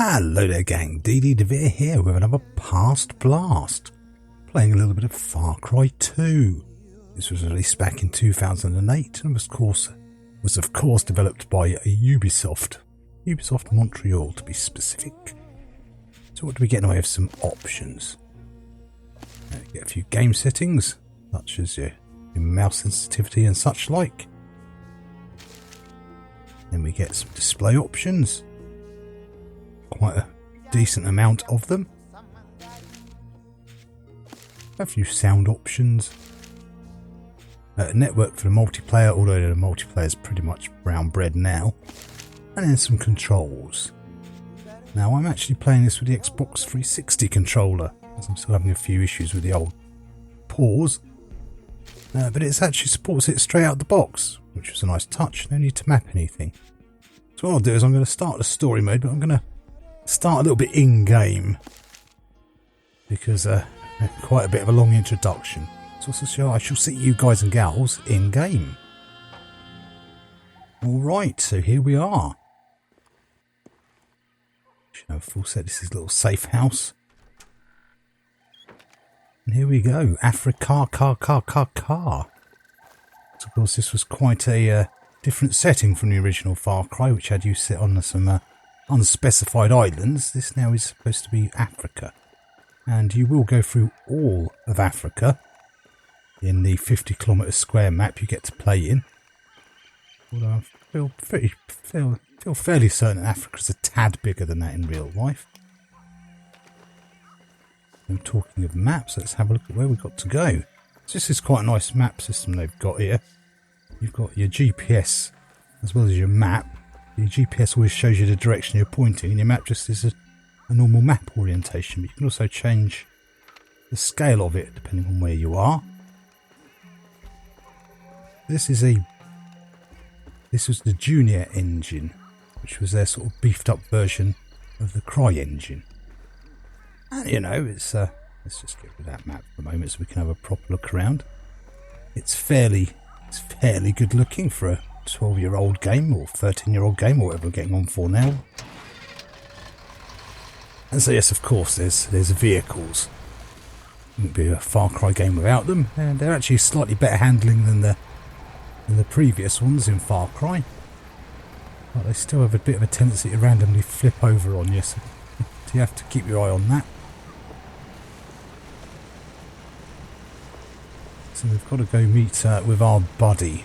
Hello there gang, DD DeVere here with another Past Blast, playing a little bit of Far Cry 2. This was released back in 2008 and was of course developed by Ubisoft Montreal to be specific. So what do we get in the way of some options? We get a few game settings, such as your mouse sensitivity and such like. Then we get some display options. Quite a decent amount of them. A few sound options. Network for the multiplayer, although the multiplayer is pretty much brown bread now. And then some controls. Now I'm actually playing this with the Xbox 360 controller, as I'm still having a few issues with the old pause. But it actually supports it straight out of the box, which was a nice touch. No need to map anything. So what I'll do is I'm going to start the story mode, but I'm going to start a little bit in-game, because quite a bit of a long introduction. So I shall see you guys and gals in-game. Alright, so here we are. Should have a full set. This is a little safe house. And here we go. Africa, car. So of course this was quite a different setting from the original Far Cry, which had you sit on some unspecified islands. This now is supposed to be Africa, and you will go through all of Africa in the 50-kilometre square map you get to play in. Although I feel fairly certain Africa's a tad bigger than that in real life. And talking of maps, let's have a look at where we've got to go. So this is quite a nice map system they've got here. You've got your GPS as well as your map. Your GPS always shows you the direction you're pointing, and your map just is a normal map orientation. But you can also change the scale of it depending on where you are. This was the Junior engine, which was their sort of beefed up version of the Cry engine. And you know, let's just get rid of that map for a moment so we can have a proper look around. It's fairly good looking for a 12-year-old game or 13-year-old game or whatever we're getting on for now. And so yes, of course, there's vehicles. It wouldn't be a Far Cry game without them, and they're actually slightly better handling than the previous ones in Far Cry. But they still have a bit of a tendency to randomly flip over on you, so you have to keep your eye on that. So we've got to go meet with our buddy.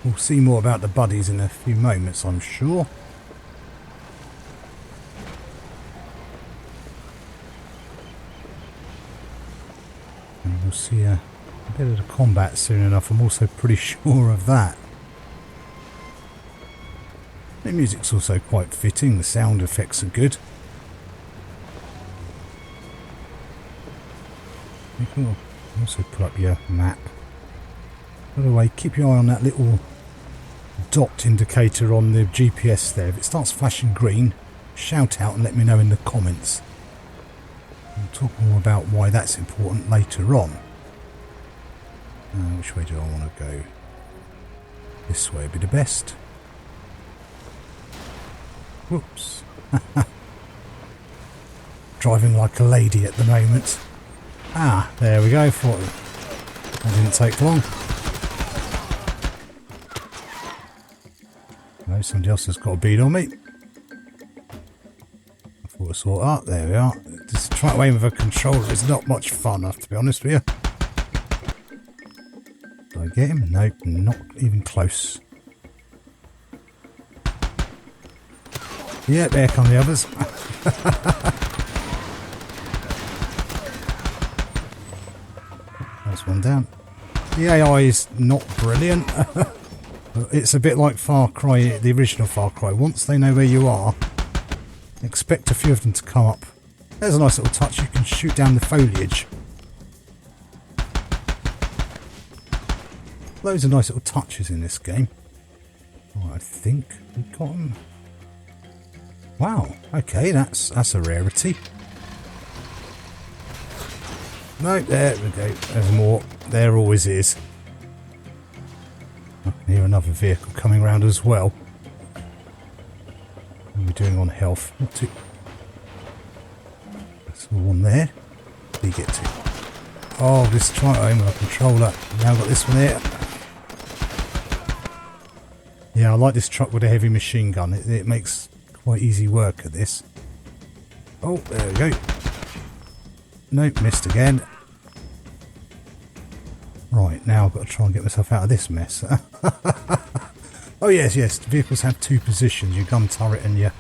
We'll see more about the buddies in a few moments, I'm sure. And we'll see a bit of the combat soon enough, I'm also pretty sure of that. The music's also quite fitting, the sound effects are good. You can also put up your map. By the way, keep your eye on that little dot indicator on the GPS there. If it starts flashing green, shout out and let me know in the comments. We'll talk more about why that's important later on. Which way do I want to go? This way would be the best. Whoops. Driving like a lady at the moment. Ah, there we go. That didn't take long. No, somebody else has got a bead on me. I thought I saw that. There we are. Just trying to aim with a controller is not much fun, I have to be honest with you. Did I get him? Nope, not even close. Yeah, there come the others. That's one down. The AI is not brilliant. It's a bit like Far Cry, the original Far Cry. Once they know where you are, expect a few of them to come up. There's a nice little touch. You can shoot down the foliage. Loads of nice little touches in this game. Oh, I think we got them. Wow. Okay, that's a rarity. No, there we go. There's more. There always is. I can hear another vehicle coming around as well. What are we doing on health? It's all on there. Where do you get to? Oh, this try to aim with a controller. Now I've got this one here. Yeah, I like this truck with a heavy machine gun. It makes quite easy work of this. Oh, there we go. Nope, missed again. Right, now I've got to try and get myself out of this mess. Oh yes, yes, the vehicles have two positions, your gun turret and your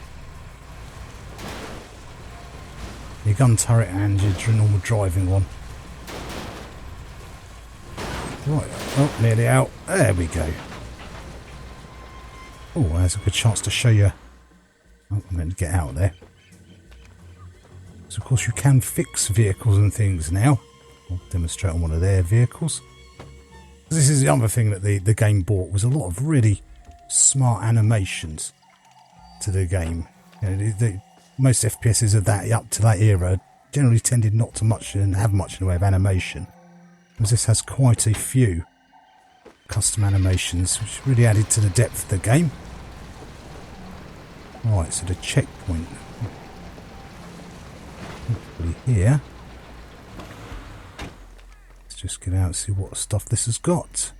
gun turret and your normal driving one. Right, oh, nearly out. There we go. Oh, there's a good chance to show you. Oh, I meant to get out there. So of course you can fix vehicles and things now. I'll demonstrate on one of their vehicles. This is the other thing that the game brought, was a lot of really smart animations to the game. You know, most FPSs of that up to that era generally tended not to much and have much in the way of animation. Whereas this has quite a few custom animations, which really added to the depth of the game. Right, so the checkpoint. Hopefully here. Let's just get out and see what stuff this has got.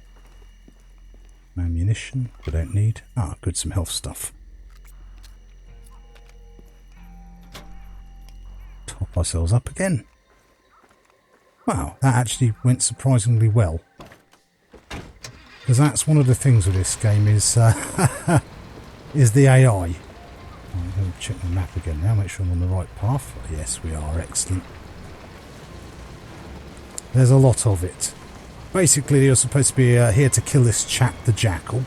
Ammunition, we don't need. Ah, good, some health stuff. Top ourselves up again. Wow, that actually went surprisingly well. Because that's one of the things with this game is is the AI. I'm going to check the map again now, make sure I'm on the right path. Yes, we are. Excellent. There's a lot of it. Basically, you're supposed to be here to kill this chap, the Jackal,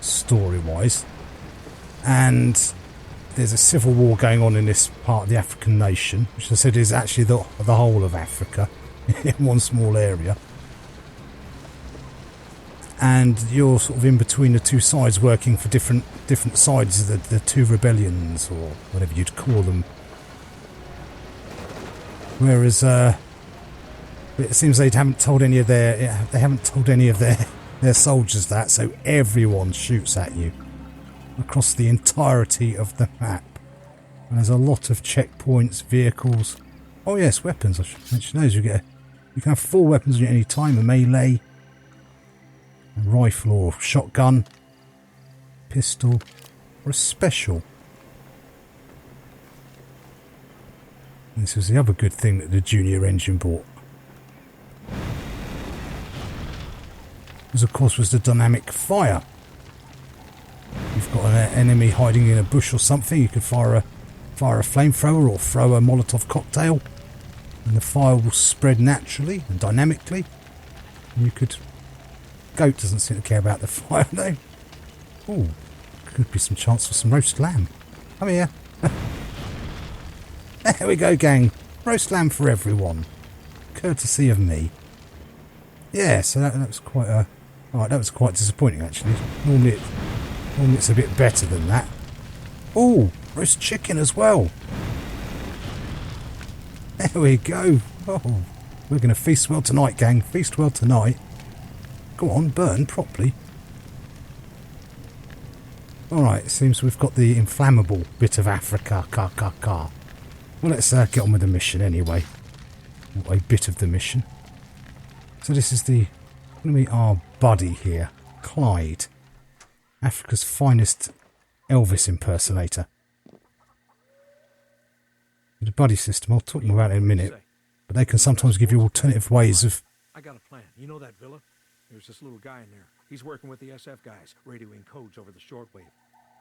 story-wise. And there's a civil war going on in this part of the African nation, which I said is actually the whole of Africa, in one small area. And you're sort of in between the two sides, working for different sides of the two rebellions, or whatever you'd call them. Whereas it seems they haven't told any of their soldiers that, so everyone shoots at you across the entirety of the map. And there's a lot of checkpoints, vehicles. Oh yes, weapons. I should mention those. You can have 4 weapons at any time: a melee, a rifle or shotgun, pistol, or a special. And this was the other good thing that the Junior engine brought. This, of course, was the dynamic fire. You've got an enemy hiding in a bush or something, you could fire a flamethrower or throw a Molotov cocktail, and the fire will spread naturally and dynamically. And you could... Goat doesn't seem to care about the fire though. Oh, could be some chance for some roast lamb. Come here. There we go, gang. Roast lamb for everyone. Courtesy of me. Yeah, so that was quite a... Alright, that was quite disappointing actually. Normally it's a bit better than that. Oh, roast chicken as well. There we go. Oh, we're going to feast well tonight, gang. Feast well tonight. Go on, burn properly. Alright, seems we've got the inflammable bit of Africa. Well, let's get on with the mission anyway. Or a bit of the mission. So this is going to meet our buddy here, Clyde. Africa's finest Elvis impersonator. The buddy system, I'll talk more about it in a minute. But they can sometimes give you alternative ways of... I got a plan. You know that villa? There's this little guy in there. He's working with the SF guys, radioing codes over the shortwave.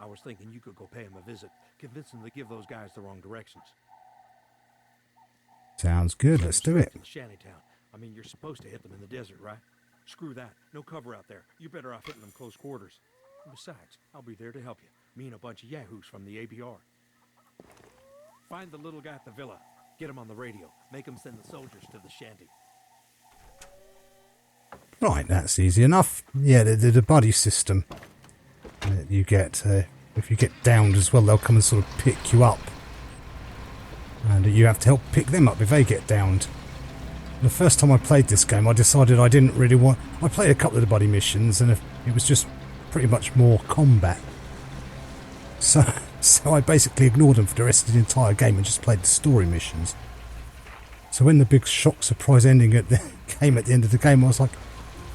I was thinking you could go pay him a visit, convince him to give those guys the wrong directions. Sounds good, let's do it. Shantytown. I mean, you're supposed to hit them in the desert, right? Screw that. No cover out there. You're better off hitting them close quarters. And besides, I'll be there to help you. Me and a bunch of yahoos from the ABR. Find the little guy at the villa. Get him on the radio. Make him send the soldiers to the shanty. Right, that's easy enough. Yeah, the buddy system that you get, if you get downed as well, they'll come and sort of pick you up. And you have to help pick them up if they get downed. The first time I played this game, I decided I didn't really want... I played a couple of the buddy missions, and it was just pretty much more combat. So I basically ignored them for the rest of the entire game and just played the story missions. So when the big shock surprise ending came at the end of the game, I was like,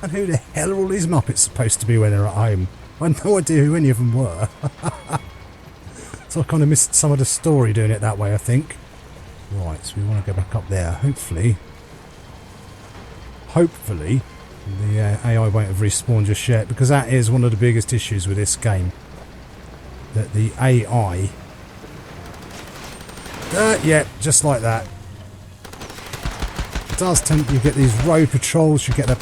and who the hell are all these Muppets supposed to be when they're at home? I had no idea who any of them were. So I kind of missed some of the story doing it that way, I think. Right, so we want to go back up there. Hopefully, the AI won't have respawned just yet, because that is one of the biggest issues with this game. That the AI... yeah, just like that. It does tend to, you get these road patrols, you've got to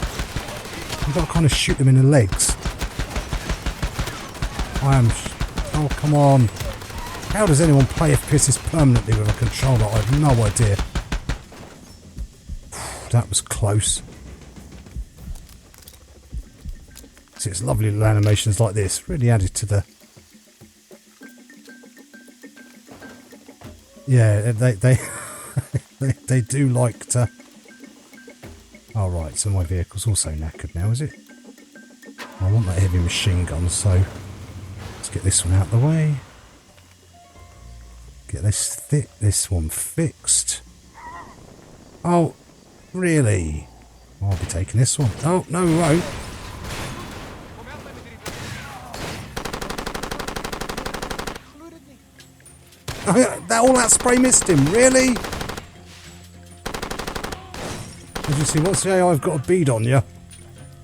kind of shoot them in the legs. Oh, come on. How does anyone play FPSs permanently with a controller? I have no idea. That was close. See, it's lovely little animations like this. Really added to the... Yeah, they do like to... Oh, right, so my vehicle's also knackered now, is it? I want that heavy machine gun, so... Let's get this one out of the way. Get this one fixed. Oh, really? I'll be taking this one. Oh, no, we won't. All that spray missed him, really? As you see, what's the AI? I've got a bead on you.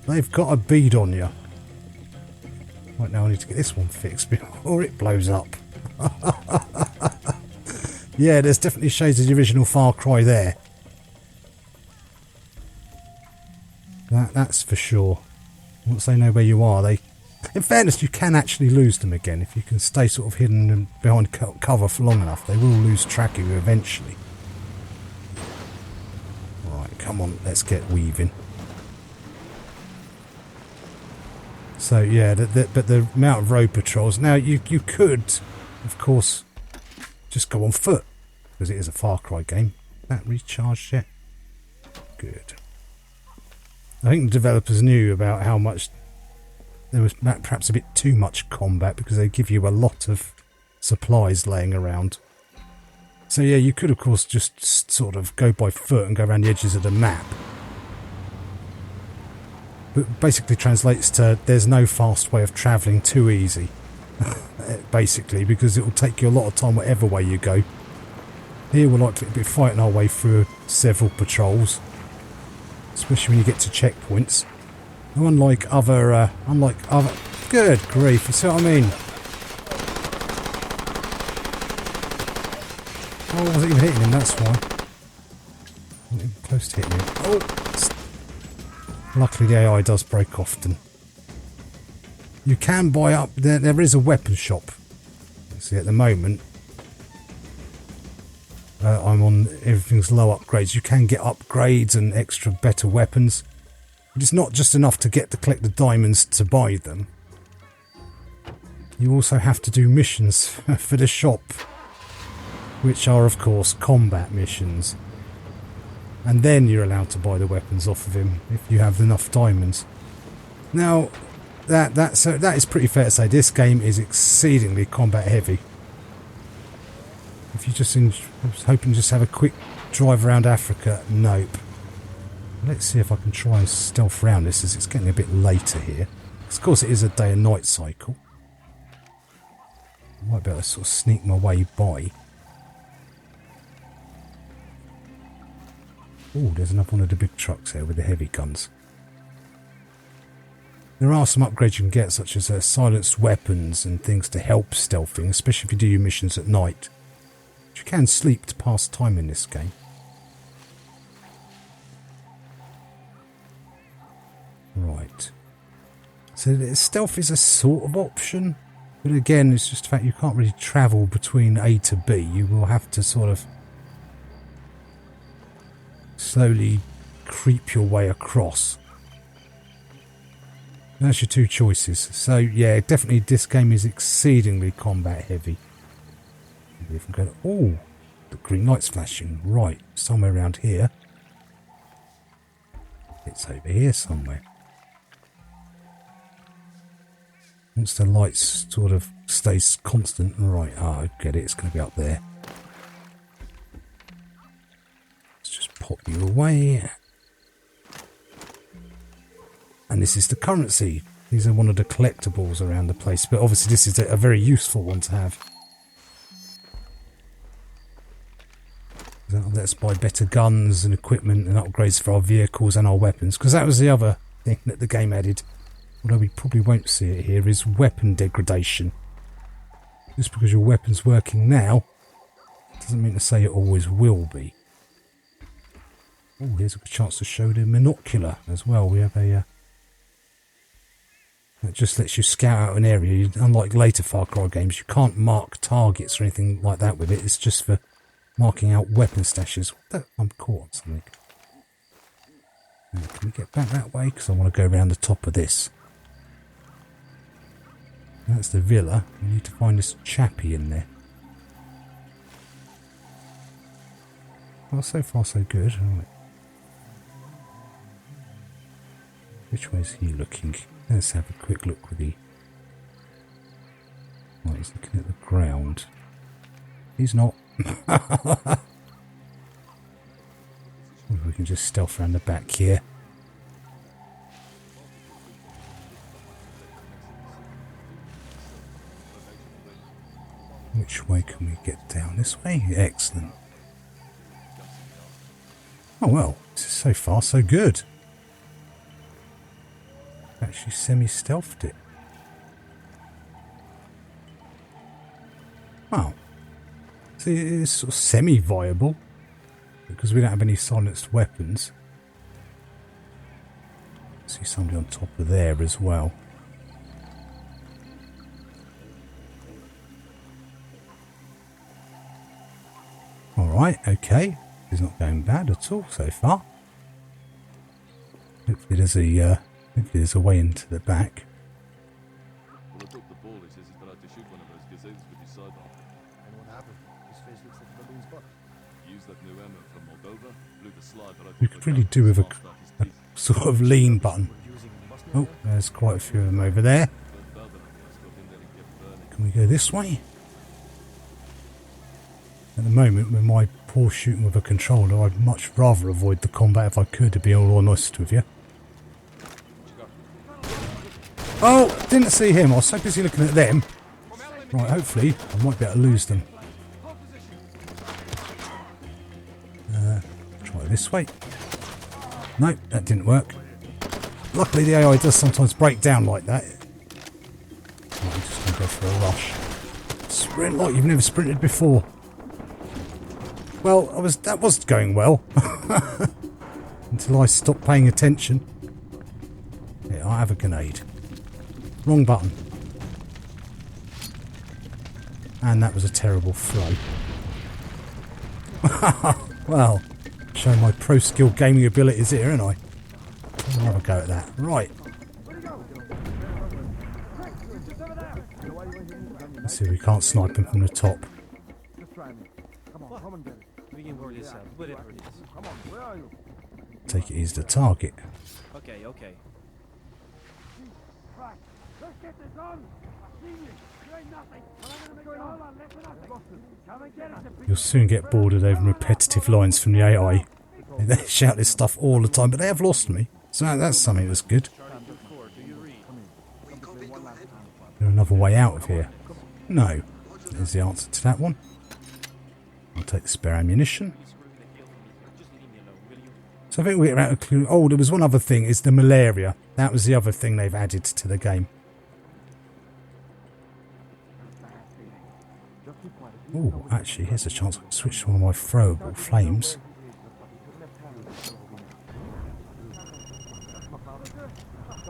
They've got a bead on you. Right, now I need to get this one fixed before it blows up. Yeah, there's definitely shades of the original Far Cry there. That's for sure. Once they know where you are, in fairness, you can actually lose them again. If you can stay sort of hidden behind cover for long enough, they will lose track of you eventually. Right, come on, let's get weaving. So yeah, but the amount of road patrols. Now you could, of course, just go on foot, because it is a Far Cry game. That recharged yet? Good. I think the developers knew about how much there was perhaps a bit too much combat, because they give you a lot of supplies laying around. So yeah, you could of course just sort of go by foot and go around the edges of the map. But basically translates to there's no fast way of travelling too easy. Basically, because it will take you a lot of time whatever way you go. Here we're likely to be fighting our way through several patrols, especially when you get to checkpoints. Unlike other, good grief, you see what I mean? Oh, I wasn't even hitting him, that's why. I wasn't even close to hitting him. Oh! Luckily the AI does break often. You can buy up, there is a weapon shop. See, at the moment, I'm on everything's low upgrades. You can get upgrades and extra better weapons. But it's not just enough to collect the diamonds to buy them. You also have to do missions for the shop, which are of course combat missions. And then you're allowed to buy the weapons off of him if you have enough diamonds. Now, that is pretty fair to say. This game is exceedingly combat heavy. If you just, I was hoping to just have a quick drive around Africa. Nope. Let's see if I can try and stealth around this, as it's getting a bit later here. Of course, it is a day and night cycle. I might be able to sort of sneak my way by. Oh, there's another one of the big trucks there with the heavy guns. There are some upgrades you can get, such as silenced weapons and things to help stealthing, especially if you do your missions at night. But you can sleep to pass time in this game. Right. So stealth is a sort of option, but again, it's just the fact you can't really travel between A to B. You will have to sort of slowly creep your way across. That's your two choices. So yeah, definitely this game is exceedingly combat heavy. Maybe if I'm going, oh, the green light's flashing. Right, somewhere around here. It's over here somewhere. Once the lights sort of stays constant, right, I get it, it's going to be up there. Let's just pop you away. And this is the currency. These are one of the collectibles around the place, but obviously this is a very useful one to have. That'll let us buy better guns and equipment and upgrades for our vehicles and our weapons, because that was the other thing that the game added, although we probably won't see it here, is weapon degradation. Just because your weapon's working now doesn't mean to say it always will be. Oh, here's a good chance to show the monocular as well. We have a that just lets you scout out an area. Unlike later Far Cry games, you can't mark targets or anything like that with it. It's just for marking out weapon stashes. I'm caught on something. Now, can we get back that way? Because I want to go around the top of this. That's the villa. We need to find this chappie in there. Well, so far so good. Right. Which way is he looking? Let's have a quick look with the... Right, he's looking at the ground. He's not. We can just stealth around the back here. Which way can we get down? This way? Excellent. Oh well, so far so good. Actually semi-stealthed it. Wow. See, it's sort of semi-viable because we don't have any silenced weapons. See somebody on top of there as well. Alright, okay. It's not going bad at all so far. Hopefully there's a way into the back. When I dropped the ball, he says he's been out to shoot one of those gazelles with his sidearm. And what happened? His face looks like a balloon's butt. Used that new ammo from Moldova, blew the slide right We off could the really gun, do with a smashed out his teeth. sort of lean button. Using mustard Oh, oil? there's quite a few of them over there. But Belden, I guess, got in there and kept burning. Can we go this way? At the moment, with my poor shooting with a controller, I'd much rather avoid the combat if I could, to be all honest with you. Oh, didn't see him. I was so busy looking at them. Right, hopefully I might be able to lose them. Try this way. No, that didn't work. Luckily the AI does sometimes break down like that. Right, I'm just going to go for a rush. Sprint like you've never sprinted before. Well, that was going well. Until I stopped paying attention. Yeah, I have a grenade. Wrong button. And that was a terrible throw. Well, showing my pro skill gaming abilities here, ain't I? I'll have a go at that. Right. Let's see if we can't snipe him from the top. Take it he's the target. Okay, okay. You'll soon get bored of those repetitive lines from the AI. They shout this stuff all the time, but they have lost me. So that's something that's good. Is there another way out of here? No. There's the answer to that one. I'll take the spare ammunition. So I think we're out of clue. Oh, there was one other thing, is the malaria. That was the other thing they've added to the game. Oh, actually, here's a chance I can switch to one of my throwable flames.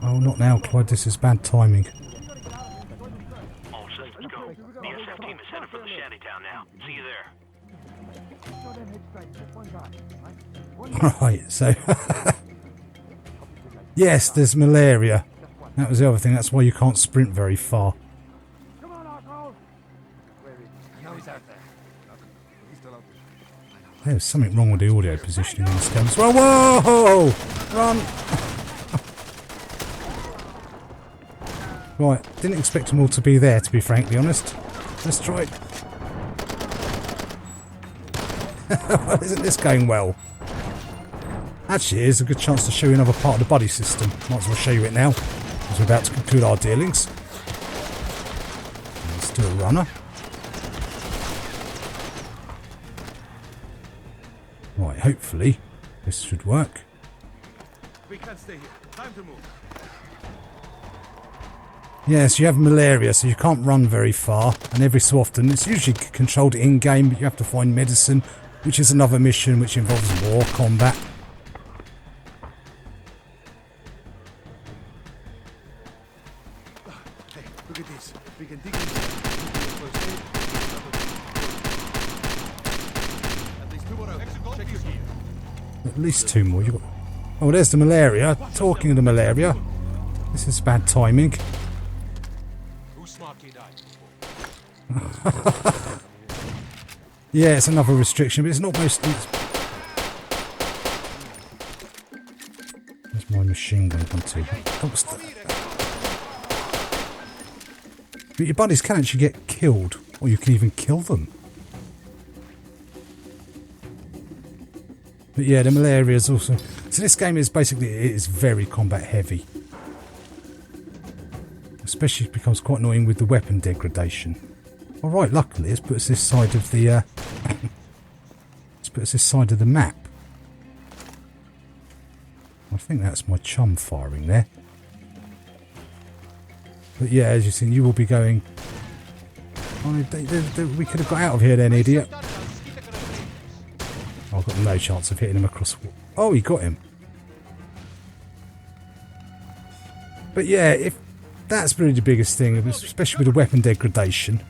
Oh, not now, Clyde. This is bad timing. All systems go. The SF team is headed for the shantytown now. See you there. Right, so... yes, there's malaria. That was the other thing. That's why you can't sprint very far. There's something wrong with the audio positioning in this game as well. Whoa! Run! Right, didn't expect them all to be there, to be frankly honest. Let's try it. Isn't this going well? Actually, here's a good chance to show you another part of the buddy system. Might as well show you it now, as we're about to conclude our dealings. Let's do a runner. Right, hopefully this should work. We can't stay here. Time to move. Yes, you have malaria, so you can't run very far, and every so often it's usually controlled in-game, but you have to find medicine, which is another mission which involves more combat. Hey, look at this. We can dig in. At least 2 more out. Check your gear. At least 2 more. You got. Oh, there's the malaria. Talking of the malaria, this is bad timing. Yeah, it's another restriction, but it's not most. Where's my machine gun gone to? But your buddies can actually get killed, or you can even kill them. But yeah, the malaria is also. So this game is basically it is very combat heavy. Especially it becomes quite annoying with the weapon degradation. Alright, luckily it's put us this side of the it's put us this side of the map. I think that's my chum firing there. But yeah, as you've seen, you will be going. Oh, we could have got out of here then, idiot. I've got no chance of hitting him across the wall. Oh, he got him. But yeah, if that's really the biggest thing, especially with the weapon degradation.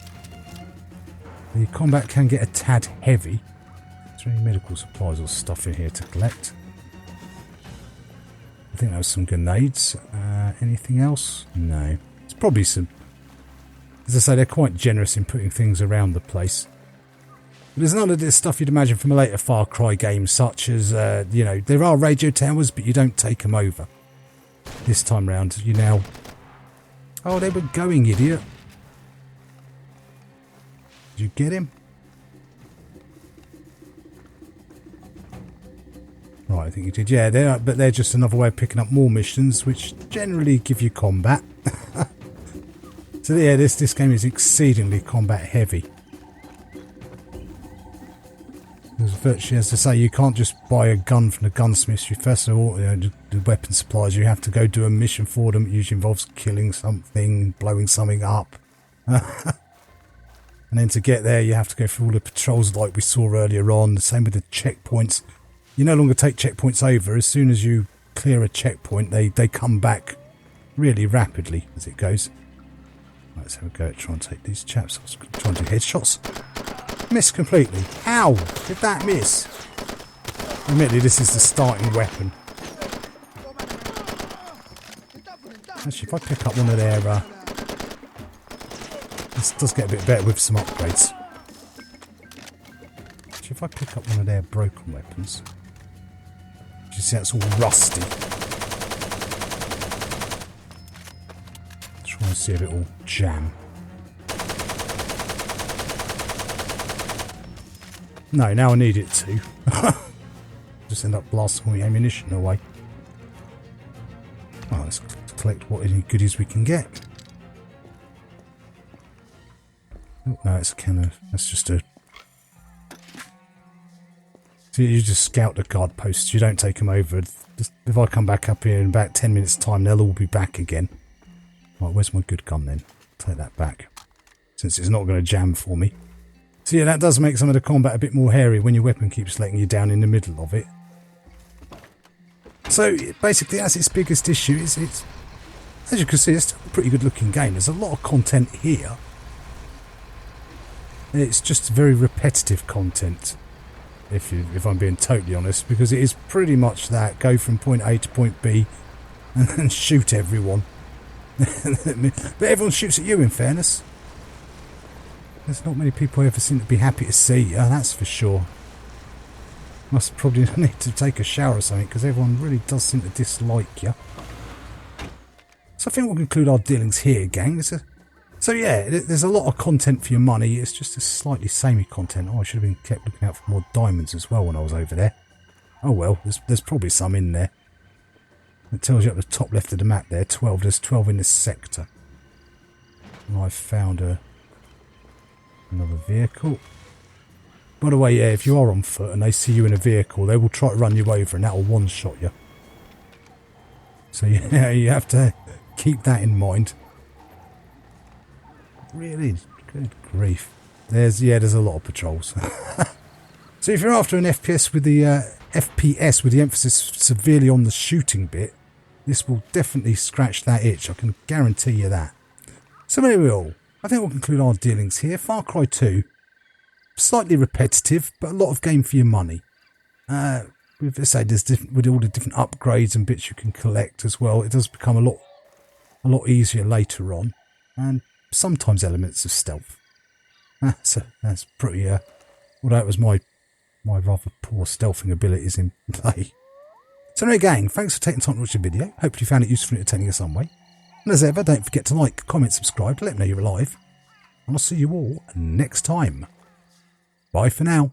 The combat can get a tad heavy. Is there any medical supplies or stuff in here to collect? I think there was some grenades. Anything else? No. It's probably some. As I say, they're quite generous in putting things around the place. But there's none of this stuff you'd imagine from a later Far Cry game, such as, you know, there are radio towers, but you don't take them over. This time round, you now. Oh, they were going, idiot. Did you get him? Right, I think you did. Yeah, but they're just another way of picking up more missions, which generally give you combat. So yeah, this game is exceedingly combat heavy. Because virtually, as I say, you can't just buy a gun from the gunsmiths. You first of all, you know, the weapon supplies. You have to go do a mission for them. It usually involves killing something, blowing something up. And then to get there, you have to go through all the patrols like we saw earlier on. The same with the checkpoints. You no longer take checkpoints over. As soon as you clear a checkpoint, they come back really rapidly as it goes. Right, let's have a go at trying to take these chaps. I was trying to do headshots. Missed completely. How did that miss? Admittedly, this is the starting weapon. Actually, if I pick up one of their... this does get a bit better with some upgrades. Actually, if I pick up one of their broken weapons... you see that's all rusty. Try and see if it will jam. No, now I need it to. Just end up blasting all the ammunition away. Well, let's collect what any goodies we can get. Oh, no, it's a can of... that's just a... so you just scout the guard posts. You don't take them over. If I come back up here in about 10 minutes time, they'll all be back again. Right, where's my good gun then? Take that back. Since it's not going to jam for me. So yeah, that does make some of the combat a bit more hairy when your weapon keeps letting you down in the middle of it. So basically that's its biggest issue. It's as you can see, it's still a pretty good looking game. There's a lot of content here. It's just very repetitive content, if I'm being totally honest, because it is pretty much that. Go from point A to point B and then shoot everyone. But everyone shoots at you, in fairness. There's not many people who ever seem to be happy to see you, that's for sure. Must probably need to take a shower or something, because everyone really does seem to dislike you. So I think we'll conclude our dealings here, gang. So yeah, there's a lot of content for your money. It's just a slightly samey content. Oh, I should have been kept looking out for more diamonds as well when I was over there. Oh well, there's probably some in there. It tells you at the top left of the map there, 12. There's 12 in this sector. And I've found another vehicle. By the way, yeah, if you are on foot and they see you in a vehicle, they will try to run you over and that will one-shot you. So yeah, you have to keep that in mind. Really? Good grief. There's a lot of patrols. So if you're after an FPS with the emphasis severely on the shooting bit, this will definitely scratch that itch. I can guarantee you that. So there we all. I think we'll conclude our dealings here. Far Cry 2, slightly repetitive, but a lot of game for your money. With all the different upgrades and bits you can collect as well, it does become a lot easier later on, and sometimes elements of stealth. So that's pretty. Although it was my rather poor stealthing abilities in play. So anyway, gang, thanks for taking time to watch the video. Hopefully you found it useful and entertaining in some way. And as ever, don't forget to like, comment, subscribe to let me know you're alive. And I'll see you all next time. Bye for now.